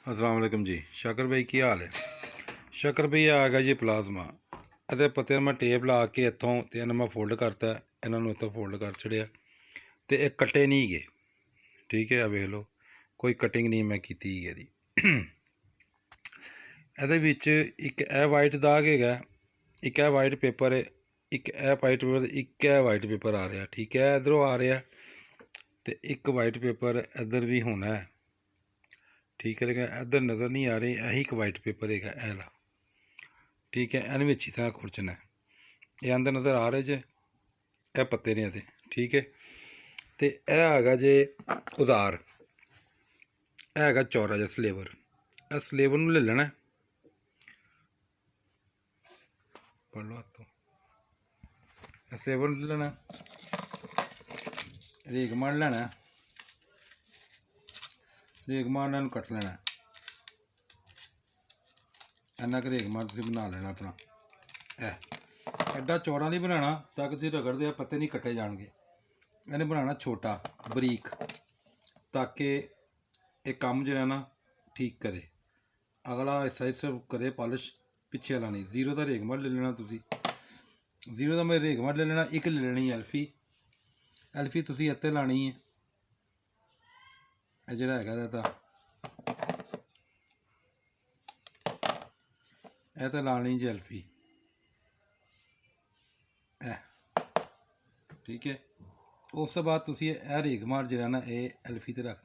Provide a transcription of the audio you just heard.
अस्सलाम वालेकुम जी। शाकर भाई की हाल है? शाकर भाई आ गया जी प्लाज्मा। ਇਹਦੇ ਪੱਤੇ ਮੈਂ ਟੇਪ ਲਾ ਕੇ ਇੱਥੋਂ ਤੇ ਇਹਨਾਂ ਮੈਂ ਫੋਲਡ ਕਰਤਾ, ਇਹਨਾਂ ਨੂੰ ਇੱਥੋਂ ਫੋਲਡ ਕਰ ਛੜਿਆ ਤੇ ਇਹ ਕੱਟੇ ਨਹੀਂ ਗਏ। ਠੀਕ ਹੈ, ਆ ਵੇਖ ਲਓ, ਕੋਈ ਕਟਿੰਗ ਨਹੀਂ ਮੈਂ ਕੀਤੀ ਇਹਦੀ। ਇਹਦੇ ਵਿੱਚ ਇੱਕ ਇਹ ਵਾਈਟ ਦਾਗ ਹੈਗਾ, ਇੱਕ ਇਹ ਵਾਈਟ ਪੇਪਰ ਹੈ, ਇੱਕ ਇਹ ਵਾਈਟ ਪੇਪਰ, ਇੱਕ ਇਹ ਵਾਈਟ ਪੇਪਰ ਆ ਰਿਹਾ। ਠੀਕ ਹੈ, ਇੱਧਰੋਂ ਆ ਰਿਹਾ ਤੇ ਇੱਕ ਵਾਈਟ ਪੇਪਰ ਇੱਧਰ ਵੀ ਹੋਣਾ ਹੈ। ठीक है, लेकिन इधर नज़र नहीं आ रही। यही एक वाइट पेपर है एला। ठीक है, इन अच्छी तरह खुरचना है। ये अंदर नज़र आ रहे जे, यह पत्ते ने। ठीक है, तो यह हैगा जे उधार, यह हैगा चौरा जिहा स्लेवर। इस स्लेवर नूं ले लेना, पढ़ लो हथों। इस स्लेवर नूं ले लेना, रेग मार लेना, रेग मारना कट लेना। इन्ना क रेग मार तुसीं बना लेना अपना। एड्डा चौड़ा नहीं बनाना ताकि तुसीं रगड़दे पत्ते नहीं कट्टे जाणगे। इन्हें बनाना छोटा बरीक, ताकि ये काम जो है ना ठीक करे। अगला हिस्सा सिर्फ करे पॉलिश, पिछे वाला नहीं। जीरो का रेग मार ले लेना तुसीं। जीरो का मैं रेग मार ले लेना। एक ले लेनी एल्फी। एल्फी तुसीं इत्ते लानी है। ਇਹ ਜਿਹੜਾ ਹੈਗਾ ਤਾਂ ਇਹ ਤਾਂ ਲਾਣੀ ਜੀ ਐਲਫੀ। ਠੀਕ ਹੈ, ਉਸ ਤੋਂ ਬਾਅਦ ਤੁਸੀਂ ਇਹ ਰੇਗ ਮਾਰ ਜਿਹੜਾ ਨਾ ਇਹ ਐਲਫੀ ਤੇ ਰੱਖ